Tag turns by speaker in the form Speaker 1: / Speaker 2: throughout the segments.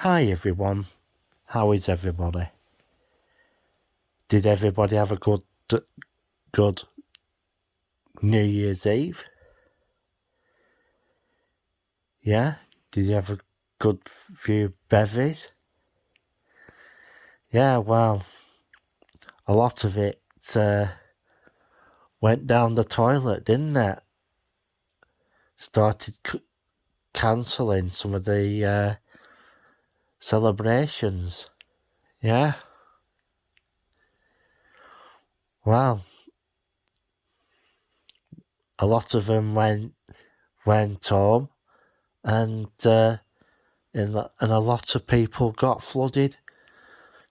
Speaker 1: Hi everyone, how is everybody? Did everybody have a good New Year's Eve? Yeah? Did you have a good few bevies? Yeah, well, a lot of it went down the toilet, didn't it? Started cancelling some of the celebrations. Yeah? Well, a lot of them went home and a lot of people got flooded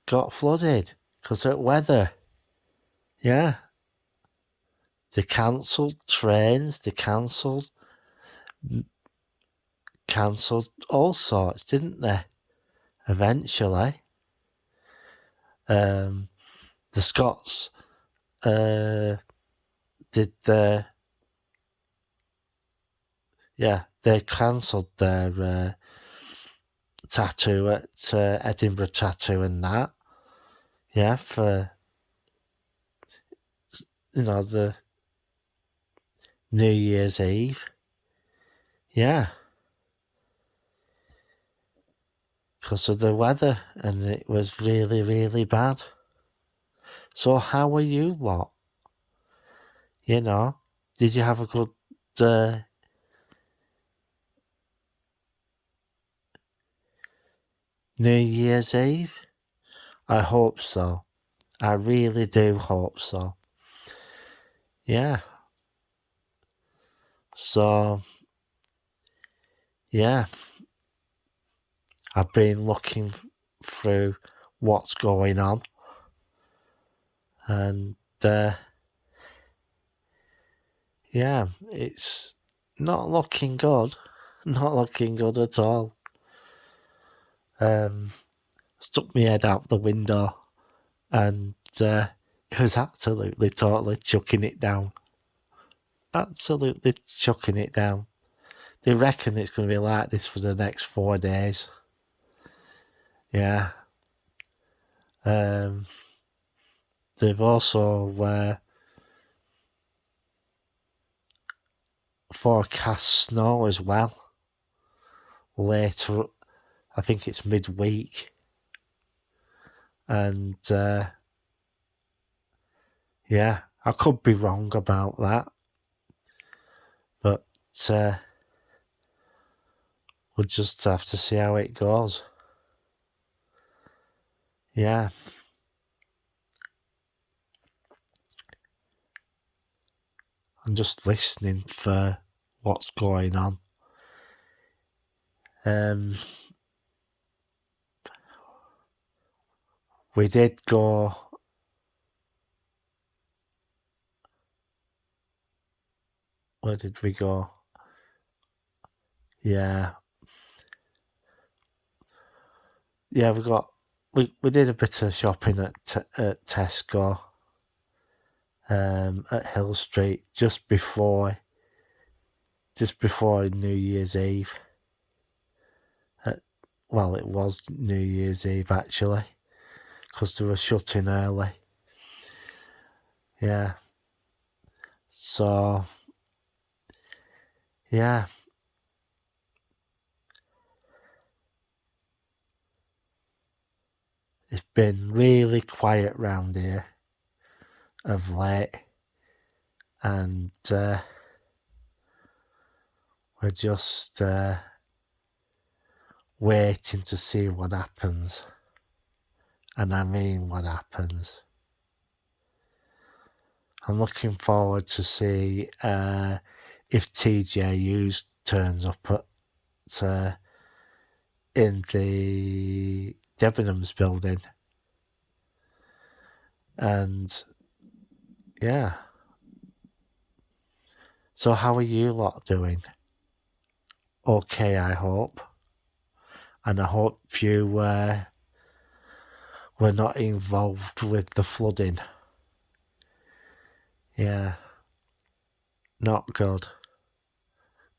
Speaker 1: because of weather. Yeah. They cancelled trains, they cancelled all sorts, didn't they? Eventually. The Scots did they cancelled their tattoo at Edinburgh Tattoo and that. Yeah, for, the New Year's Eve. Yeah. Because of the weather, and it was really, really bad. So how are you lot? Did you have a good New Year's Eve? I hope so. I really do hope so. Yeah. So, yeah. I've been looking through what's going on. And, yeah, it's not looking good. Not looking good at all. Stuck my head out the window and it was absolutely, totally chucking it down. Absolutely chucking it down. They reckon it's going to be like this for the next 4 days. Yeah. They've also forecast snow as well. Later, I think it's midweek. And, yeah, I could be wrong about that. But we'll just have to see how it goes. Yeah. I'm just listening for what's going on. We did go. Where did we go? Yeah. Yeah, we did a bit of shopping at Tesco, at Hill Street just before New Year's Eve. Well, it was New Year's Eve actually, because they were shutting early. Yeah. So, yeah. It's been really quiet round here of late, and we're just waiting to see what happens. And I mean what happens. I'm looking forward to see if TJ Hughes turns up in the Debenhams building. And, yeah. So how are you lot doing? Okay, I hope. And I hope you were not involved with the flooding. Yeah. Not good.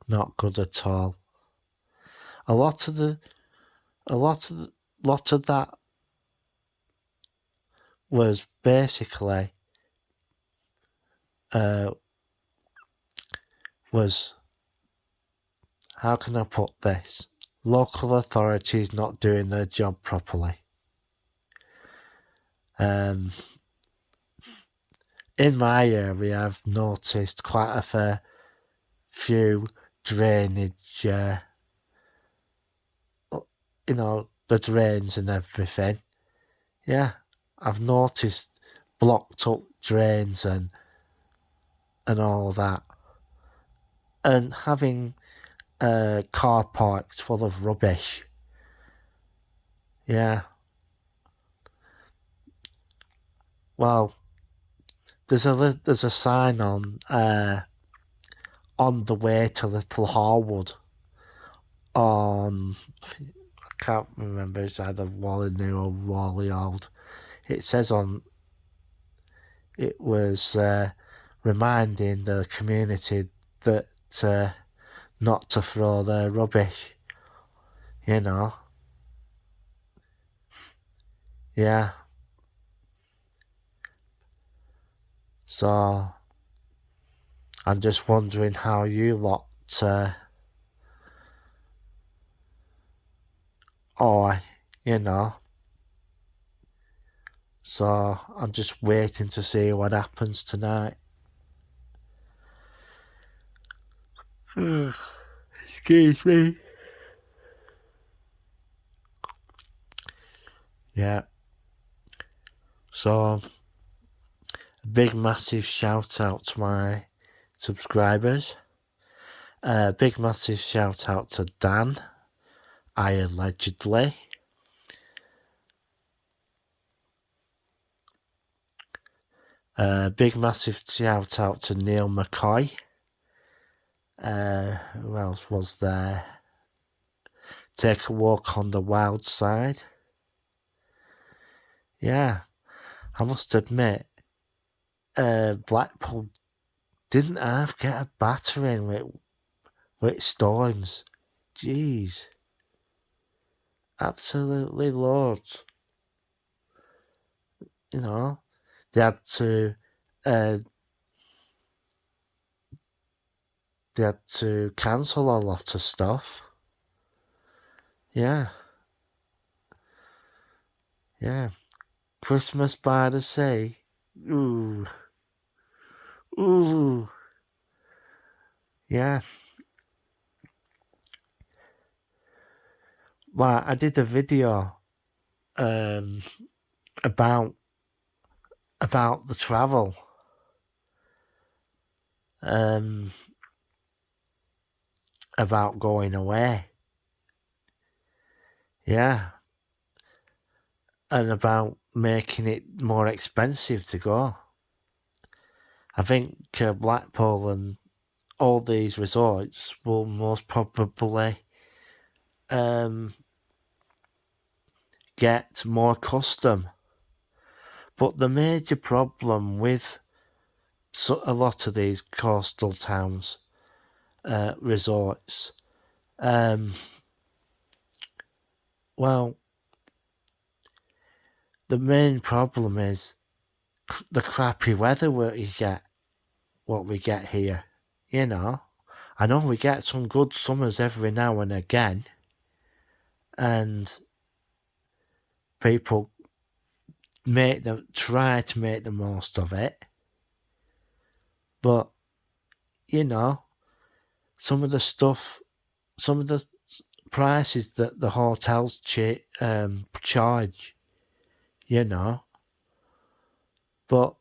Speaker 1: Not good at all. A lot of the A lot of that was basically was, how can I put this? Local authorities not doing their job properly. In my area, I've noticed quite a fair few drainage, the drains and everything. Yeah, I've noticed blocked up drains and all that. And having car parks full of rubbish. Yeah. Well, there's a sign on the way to Little Harwood on, I can't remember, it's either Wally New or Wally Old. It says it was reminding the community that not to throw their rubbish, Yeah. So I'm just wondering how you lot are, So I'm just waiting to see what happens tonight. Excuse me. Yeah. So, a big massive shout out to my subscribers. Big massive shout out to Dan, allegedly. Big massive shout out to Neil McCoy. Who else was there? Take a walk on the wild side. Yeah, I must admit, Blackpool didn't half get a battering with Storms. Jeez. Absolutely loads. They had to cancel a lot of stuff. Yeah. Yeah. Christmas by the Sea. Ooh. Ooh. Yeah. Well, I did a video about the travel. About going away. Yeah. And about making it more expensive to go. I think Blackpool and all these resorts will most probably get more custom. But the major problem with a lot of these coastal towns resorts, well, the main problem is the crappy weather what we get here. I know we get some good summers every now and again, and people try to make the most of it. But some of the prices that the hotels charge, but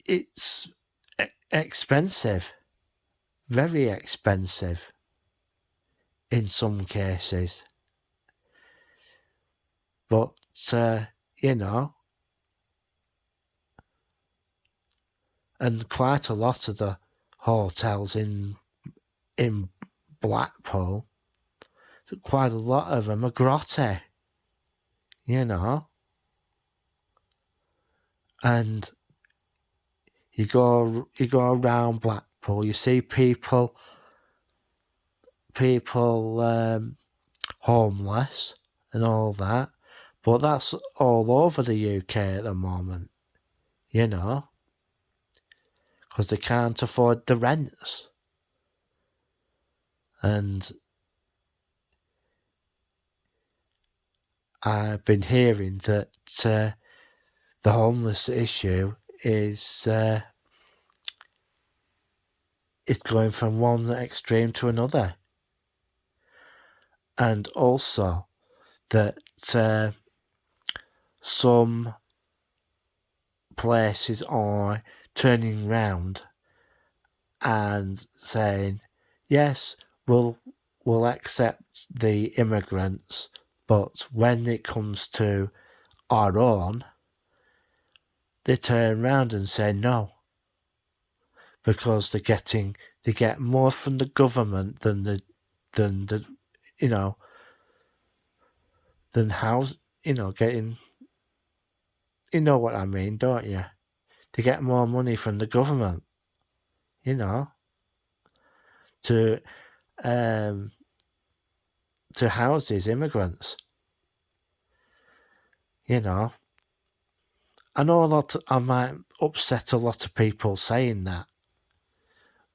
Speaker 1: it's expensive, very expensive in some cases. But and quite a lot of the hotels in Blackpool, quite a lot of them are grotty, and you go around Blackpool, you see people people homeless and all that, but that's all over the UK at the moment, you know, because they can't afford the rents. And I've been hearing that the homeless issue is it's going from one extreme to another. And also that some places are turning round and saying, yes, we'll accept the immigrants, but when it comes to our own, they turn around and say no, because they get more from the government than the you know, than house, getting, you know what I mean, don't you? They get more money from the government, to house these immigrants. I know I might upset a lot of people saying that,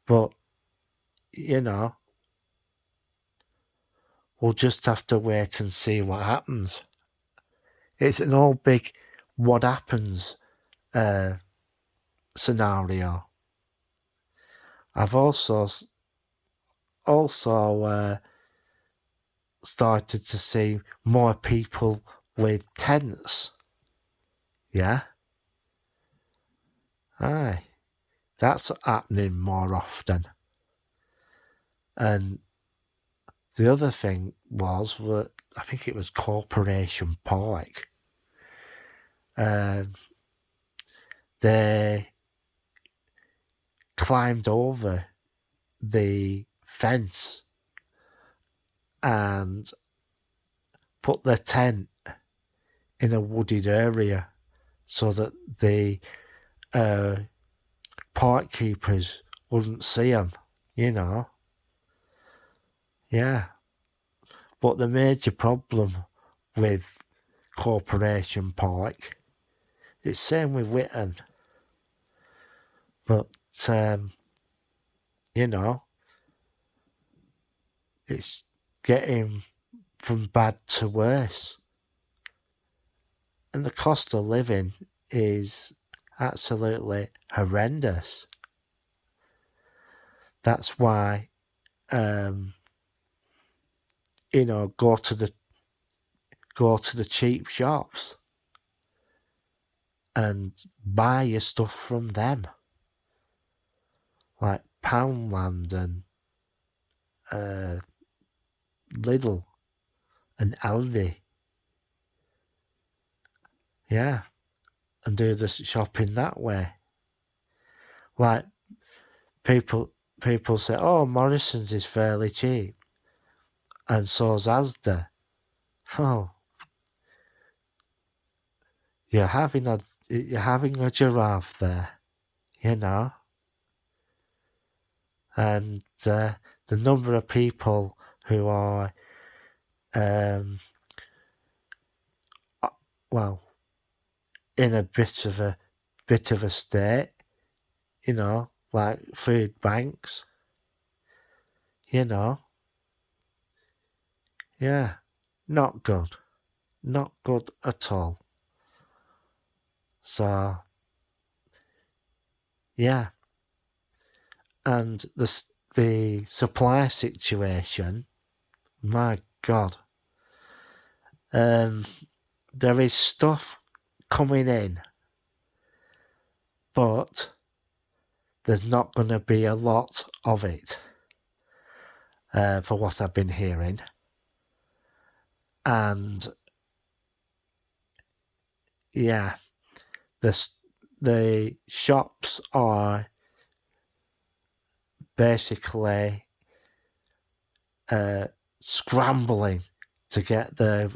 Speaker 1: but we'll just have to wait and see what happens. It's an all big what happens scenario. I've also started to see more people with tents. Yeah? Aye. That's happening more often. And the other thing was that I think it was Corporation Park. They climbed over the fence and put their tent in a wooded area so that the park keepers wouldn't see them, Yeah. But the major problem with Corporation Park, it's same with Whitton, but it's getting from bad to worse. And the cost of living is absolutely horrendous. That's why, go to the cheap shops and buy your stuff from them, like Poundland and Lidl and Aldi. Yeah, and do the shopping that way. Like people say, oh, Morrison's is fairly cheap, and so's Asda. Oh, you're having a giraffe there, and the number of people who are in a bit of a state, like food banks, yeah, not good at all. So yeah, and the supply situation, my God, there is stuff coming in, but there's not going to be a lot of it, for what I've been hearing. And yeah, the shops are basically scrambling to get their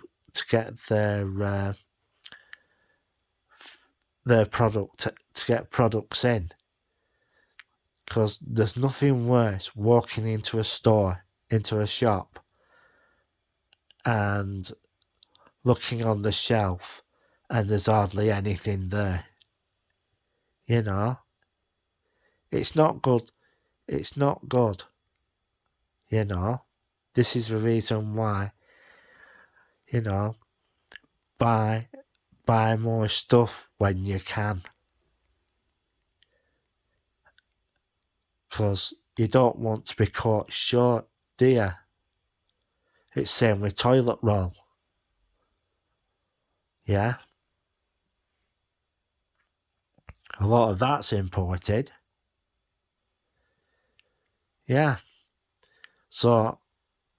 Speaker 1: product, to get products in, because there's nothing worse walking into a store into a shop and looking on the shelf and there's hardly anything there. You know? It's not good. It's not good. You know? This is the reason why, you know, buy more stuff when you can. Because you don't want to be caught short, do you? It's same with toilet roll. Yeah? A lot of that's imported. Yeah. So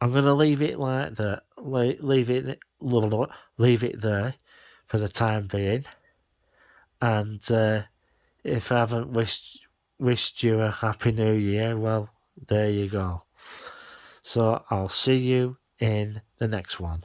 Speaker 1: I'm going to leave it like that. Leave it there for the time being. And if I haven't wished you a happy new year, well, there you go. So I'll see you in the next one.